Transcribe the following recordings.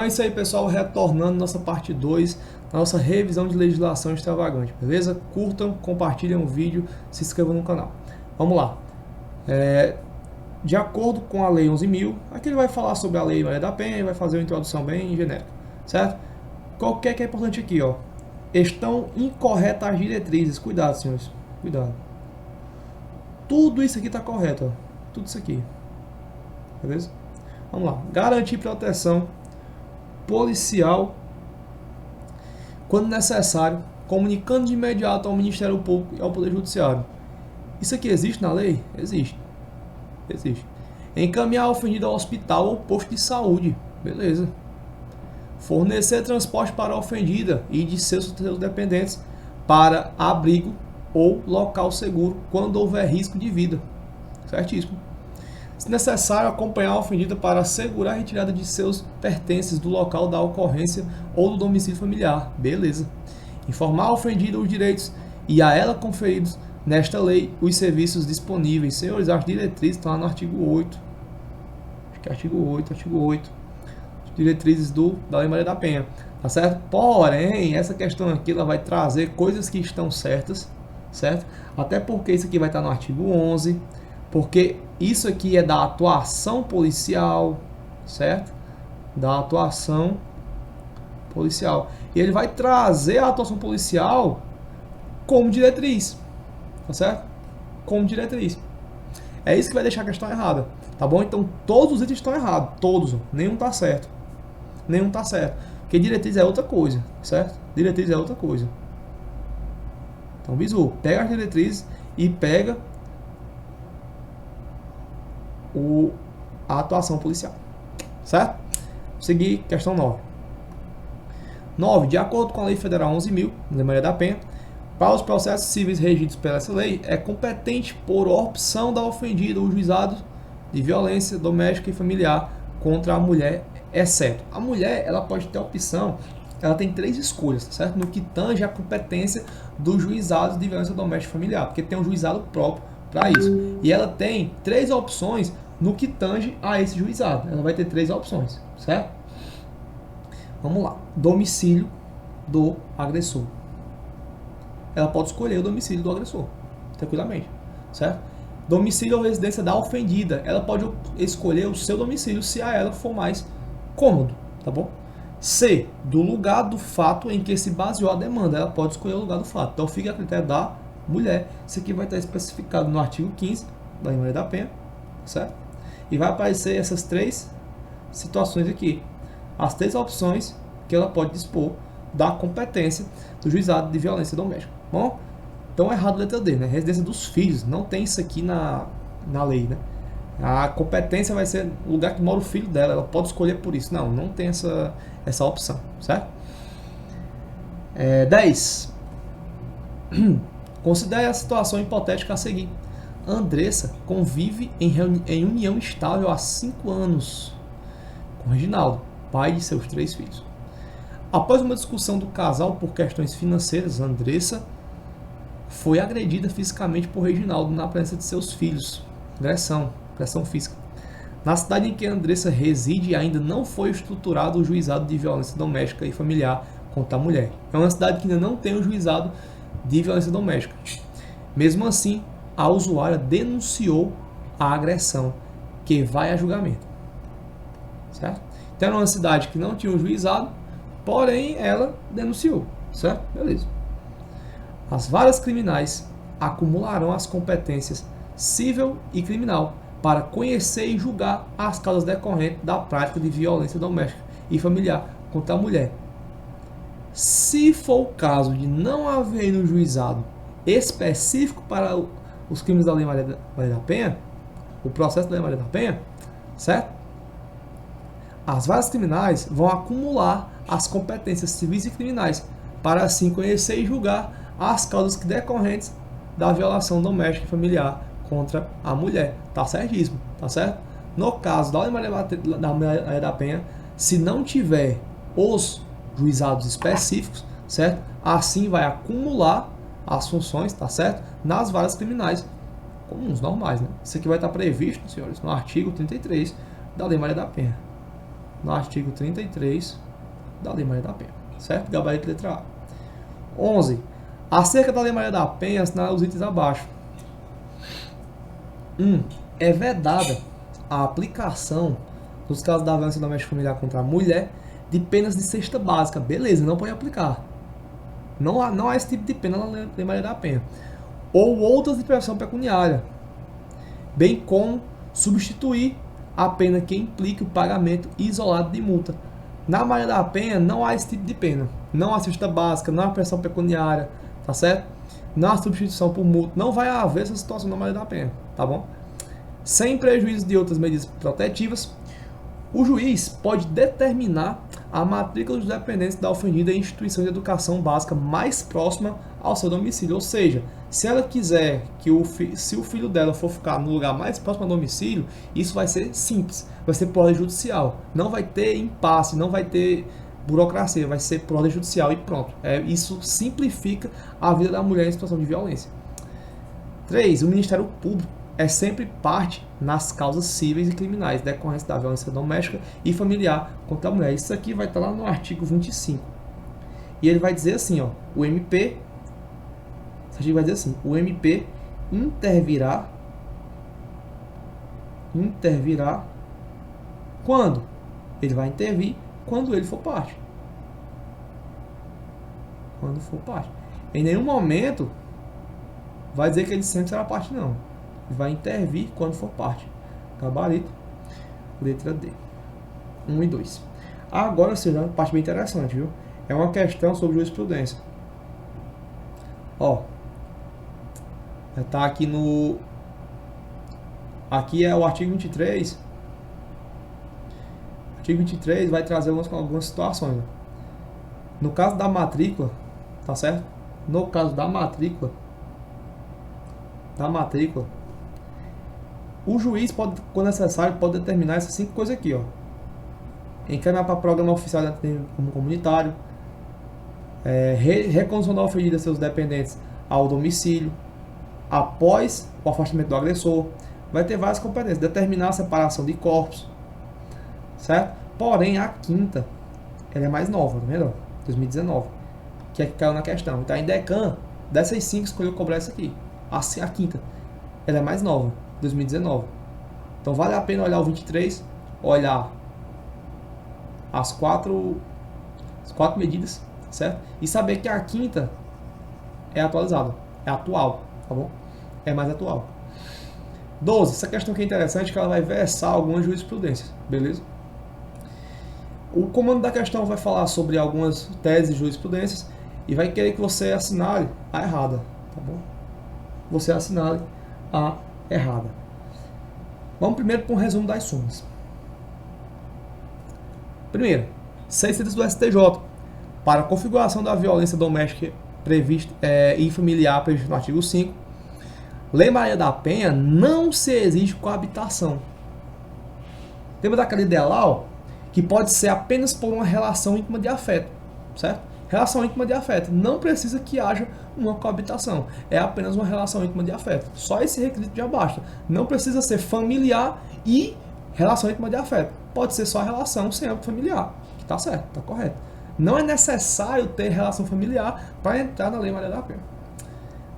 É isso aí, pessoal, retornando nossa parte 2, nossa revisão de legislação extravagante, beleza? Curtam, compartilhem o vídeo, se inscrevam no canal. Vamos lá. De acordo com a Lei 11.000, aqui ele vai falar sobre a Lei Maria da Penha e vai fazer uma introdução bem genérica, certo? Qual que é importante aqui, ó? Estão incorretas as diretrizes. Cuidado, senhores, cuidado. Tudo isso aqui está correto, ó. Tudo isso aqui, beleza? Vamos lá. Garantir proteção policial quando necessário, comunicando de imediato ao Ministério Público e ao Poder Judiciário. Isso aqui existe na lei? Existe. Existe. Encaminhar a ofendida ao hospital ou posto de saúde. Beleza. Fornecer transporte para a ofendida e de seus dependentes para abrigo ou local seguro quando houver risco de vida. Certíssimo. Se necessário, acompanhar a ofendida para assegurar a retirada de seus pertences do local da ocorrência ou do domicílio familiar. Beleza. Informar a ofendida os direitos e a ela conferidos nesta lei os serviços disponíveis. Senhores, as diretrizes estão lá no artigo 8. Acho que é artigo 8. As diretrizes da Lei Maria da Penha. Tá certo? Porém, essa questão aqui ela vai trazer coisas que estão certas, certo? Até porque isso aqui vai estar no artigo 11. Porque isso aqui é da atuação policial, certo? Da atuação policial. E ele vai trazer a atuação policial como diretriz, tá certo? Como diretriz. É isso que vai deixar a questão errada, tá bom? Então todos os itens estão errados, todos, nenhum tá certo. Nenhum tá certo. Porque diretriz é outra coisa, certo? Diretriz é outra coisa. Então, bisu, pega as diretrizes e pega a atuação policial, certo? Seguir questão 9. 9. De acordo com a Lei Federal 11.000, Lei Maria da Penha, para os processos civis regidos pela essa lei, é competente por opção da ofendida o juizado de violência doméstica e familiar contra a mulher, exceto. A mulher, ela pode ter opção, ela tem 3 escolhas, certo? No que tange a competência do juizado de violência doméstica e familiar, porque tem um juizado próprio para isso. E ela tem 3 opções no que tange a esse juizado. Ela vai ter 3 opções, certo? Vamos lá. Domicílio do agressor. Ela pode escolher o domicílio do agressor, tranquilamente, certo? Domicílio ou residência da ofendida. Ela pode escolher o seu domicílio se a ela for mais cômodo, tá bom? C. Do lugar do fato em que se baseou a demanda. Ela pode escolher o lugar do fato. Então fica a critério da mulher. Isso aqui vai estar especificado no artigo 15 da Lei Maria da Penha, certo? E vai aparecer essas 3 situações aqui. As 3 opções que ela pode dispor da competência do juizado de violência doméstica. Bom, então errado letra D, né? Residência dos filhos. Não tem isso aqui na lei, né? A competência vai ser o lugar que mora o filho dela. Ela pode escolher por isso. Não tem essa opção, certo? 10. Considere a situação hipotética a seguir. Andressa convive em união estável há 5 anos com Reginaldo, pai de seus 3 filhos. Após uma discussão do casal por questões financeiras, Andressa foi agredida fisicamente por Reginaldo na presença de seus filhos. Agressão física. Na cidade em que Andressa reside, ainda não foi estruturado o juizado de violência doméstica e familiar contra a mulher. É uma cidade que ainda não tem o juizado de violência doméstica. Mesmo assim, a usuária denunciou a agressão, que vai a julgamento. Certo? Então era uma cidade que não tinha um juizado, porém ela denunciou. Certo? Beleza. As varas criminais acumularão as competências civil e criminal para conhecer e julgar as causas decorrentes da prática de violência doméstica e familiar contra a mulher. Se for o caso de não haver no juizado específico para os crimes da Lei Maria da Penha, o processo da Lei Maria da Penha, certo? As varas criminais vão acumular as competências civis e criminais para assim conhecer e julgar as causas decorrentes da violação doméstica e familiar contra a mulher. Tá certíssimo, tá certo? No caso da Lei Maria da Penha, se não tiver os juizados específicos, certo? Assim vai acumular as funções, tá certo? Nas varas criminais comuns, normais, né? Isso aqui vai estar previsto, senhores, no artigo 33 da Lei Maria da Penha. no artigo 33 da Lei Maria da Penha, certo? Gabarito letra A. 11. Acerca da Lei Maria da Penha, assinala os itens abaixo. 1. É vedada a aplicação, nos casos da violência doméstica familiar contra a mulher, de penas de cesta básica. Beleza, não pode aplicar. Não há esse tipo de pena na Lei Maria da Penha. Ou outras de privação pecuniária, bem como substituir a pena que implique o pagamento isolado de multa. Na Maria da Penha não há esse tipo de pena. Não há cesta básica, não há pressão pecuniária, tá certo? Não há substituição por multa. Não vai haver essa situação na Maria da Penha, tá bom? Sem prejuízo de outras medidas protetivas, o juiz pode determinar a matrícula dos dependentes da ofendida em instituição de educação básica mais próxima ao seu domicílio. Ou seja, se ela quiser que se o filho dela for ficar no lugar mais próximo ao domicílio, isso vai ser simples, vai ser por ordem judicial. Não vai ter impasse, não vai ter burocracia, vai ser por ordem judicial e pronto. Isso simplifica a vida da mulher em situação de violência. 3. O Ministério Público é sempre parte nas causas cíveis e criminais decorrentes da violência doméstica e familiar contra a mulher. Isso aqui vai estar lá no artigo 25. E ele vai dizer assim, ó, o MP intervirá quando? Ele vai intervir quando ele for parte. Quando for parte. Em nenhum momento vai dizer que ele sempre será parte, não. Vai intervir quando for parte. Gabarito, letra D. 1 e 2. Agora, seja uma parte bem interessante, viu? É uma questão sobre jurisprudência. Ó, tá aqui no... Aqui é o artigo 23. O artigo 23 vai trazer algumas situações. Né? No caso da matrícula, tá certo? No caso da matrícula, o juiz, pode, quando necessário, pode determinar essas 5 coisas aqui, ó. Encaminhar para programa oficial de atendimento comunitário, recondução da ofendida e seus dependentes ao domicílio, após o afastamento do agressor. Vai ter várias competências. Determinar a separação de corpos, certo? Porém, a quinta, ela é mais nova, tá vendo? 2019, que é que caiu na questão. Então, a INDECAN, dessas 5, escolheu cobrar essa aqui. A quinta, ela é mais nova, 2019. Então, vale a pena olhar o 23, olhar as quatro medidas, certo? E saber que a quinta é atualizada, é atual, tá bom? É mais atual. 12. Essa questão aqui é interessante, que ela vai versar algumas jurisprudências, beleza? O comando da questão vai falar sobre algumas teses e jurisprudências e vai querer que você assinale a errada, tá bom? Você assinale a errada. Vamos primeiro para um resumo das súmulas. Primeiro, 600 do STJ, para a configuração da violência doméstica prevista, e familiar prevista no artigo 5, Lei Maria da Penha não se exige coabitação. Lembra daquela ideia lá, ó, que pode ser apenas por uma relação íntima de afeto, certo? Relação íntima de afeto. Não precisa que haja uma coabitação. É apenas uma relação íntima de afeto. Só esse requisito já basta. Não precisa ser familiar e relação íntima de afeto. Pode ser só relação sem âmbito familiar. Que tá certo, tá correto. Não é necessário ter relação familiar para entrar na Lei Maria da Penha.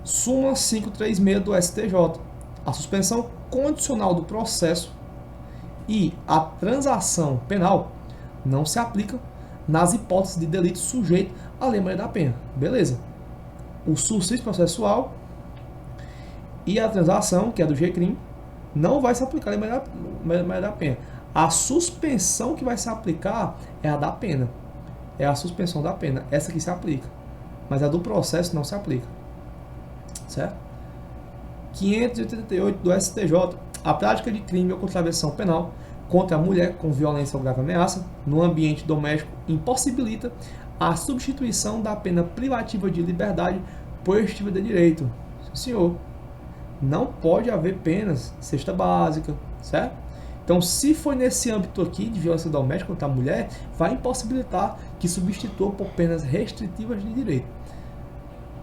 Súmula 536 do STJ. A suspensão condicional do processo e a transação penal não se aplicam nas hipóteses de delito sujeito à Lei Maria da Penha. Beleza. O suicídio processual e a transação, que é do G-crime, não vai se aplicar à Lei Maria da Penha. A suspensão que vai se aplicar é a da pena. É a suspensão da pena. Essa que se aplica. Mas a do processo não se aplica. Certo? 588 do STJ. A prática de crime ou contravenção penal contra a mulher com violência ou grave ameaça no ambiente doméstico impossibilita a substituição da pena privativa de liberdade por este tipo de direito. Sim, senhor. Não pode haver penas cesta básica, certo? Então, se for nesse âmbito aqui de violência doméstica contra a mulher, vai impossibilitar que substitua por penas restritivas de direito.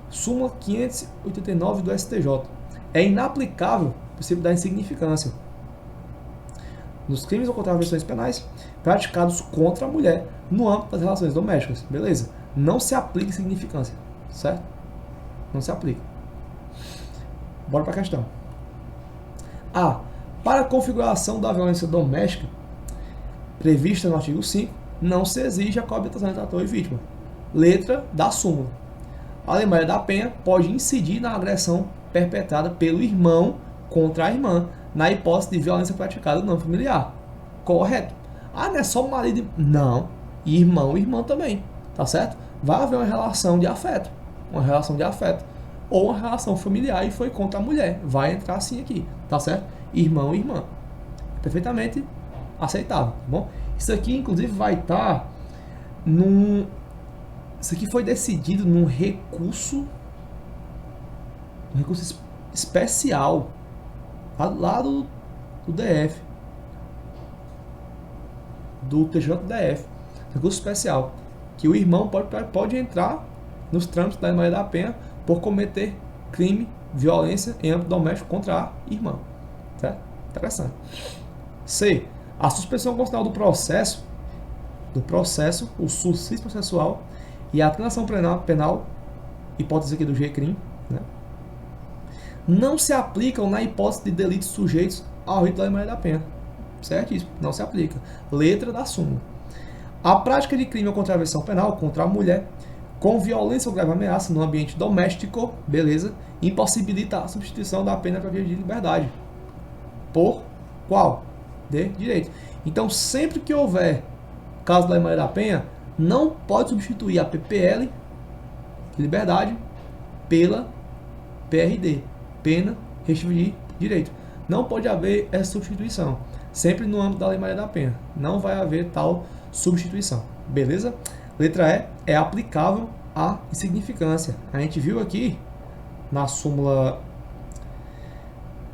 Súmula 589 do STJ. É inaplicável o princípio da insignificância. nos crimes ou contravenções penais praticados contra a mulher no âmbito das relações domésticas, beleza? Não se aplica significância, certo? Não se aplica. Bora para a questão. A. Para a configuração da violência doméstica prevista no artigo 5, não se exige a coabitação entre ator e vítima. Letra da súmula. A Lei Maria da Penha pode incidir na agressão perpetrada pelo irmão contra a irmã, na hipótese de violência praticada no âmbito familiar. Correto. Ah, não é só marido e... Não. Irmão e irmã também. Tá certo? Vai haver uma relação de afeto. Uma relação de afeto. Ou uma relação familiar e foi contra a mulher. Vai entrar assim aqui. Tá certo? Irmão e irmã. Perfeitamente aceitável. Tá bom? Isso aqui, inclusive, vai estar num... Isso aqui foi decidido num recurso... Um recurso especial lá do DF, do TJDF, recurso especial, que o irmão pode entrar nos trâmites da Lei Maria da Penha por cometer crime, violência em âmbito doméstico contra a irmã. Certo? Interessante. C. A suspensão constitucional do processo, o sucício processual e a atenuação penal, hipótese aqui do G-crime, né, não se aplicam na hipótese de delitos sujeitos ao rito da Lei Maria da Penha. Certo? Isso não se aplica. Letra da súmula. A prática de crime ou contravenção penal contra a mulher com violência ou grave ameaça no ambiente doméstico, beleza, impossibilita a substituição da pena para de liberdade. Por qual? De direito. Então, sempre que houver caso da Lei Maria da Penha, não pode substituir a PPL, liberdade, pela PRD, pena restritiva de direito. Não pode haver essa substituição. Sempre no âmbito da Lei Maria da Penha. Não vai haver tal substituição. Beleza? Letra E é aplicável à insignificância. A gente viu aqui na súmula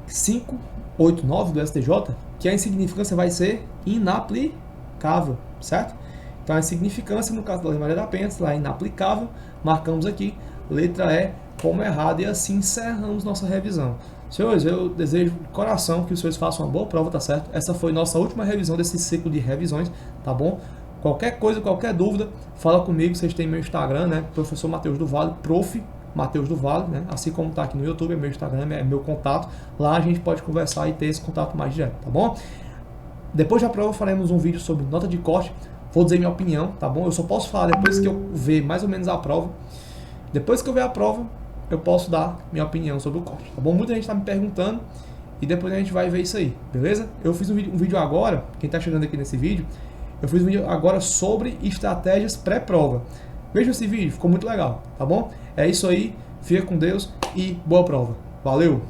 589 do STJ que a insignificância vai ser inaplicável, certo? Então a insignificância no caso da Lei Maria da Penha será inaplicável. Marcamos aqui letra E como errado e assim encerramos nossa revisão. Senhores, eu desejo de coração que os senhores façam uma boa prova, tá certo? Essa foi nossa última revisão desse ciclo de revisões, tá bom? Qualquer coisa, qualquer dúvida, fala comigo. Vocês têm meu Instagram, né? Professor Matheus do Vale, prof. Matheus do Vale, né? Assim como tá aqui no YouTube, é meu Instagram, é meu contato. Lá a gente pode conversar e ter esse contato mais direto, tá bom? Depois da prova faremos um vídeo sobre nota de corte. Vou dizer minha opinião, tá bom? Eu só posso falar depois que eu ver mais ou menos a prova. Depois que eu ver a prova, eu posso dar minha opinião sobre o corte, tá bom? Muita gente está me perguntando e depois a gente vai ver isso aí, beleza? Eu fiz um vídeo agora, quem está chegando aqui nesse vídeo, eu fiz um vídeo agora sobre estratégias pré-prova. Veja esse vídeo, ficou muito legal, tá bom? É isso aí, fica com Deus e boa prova. Valeu!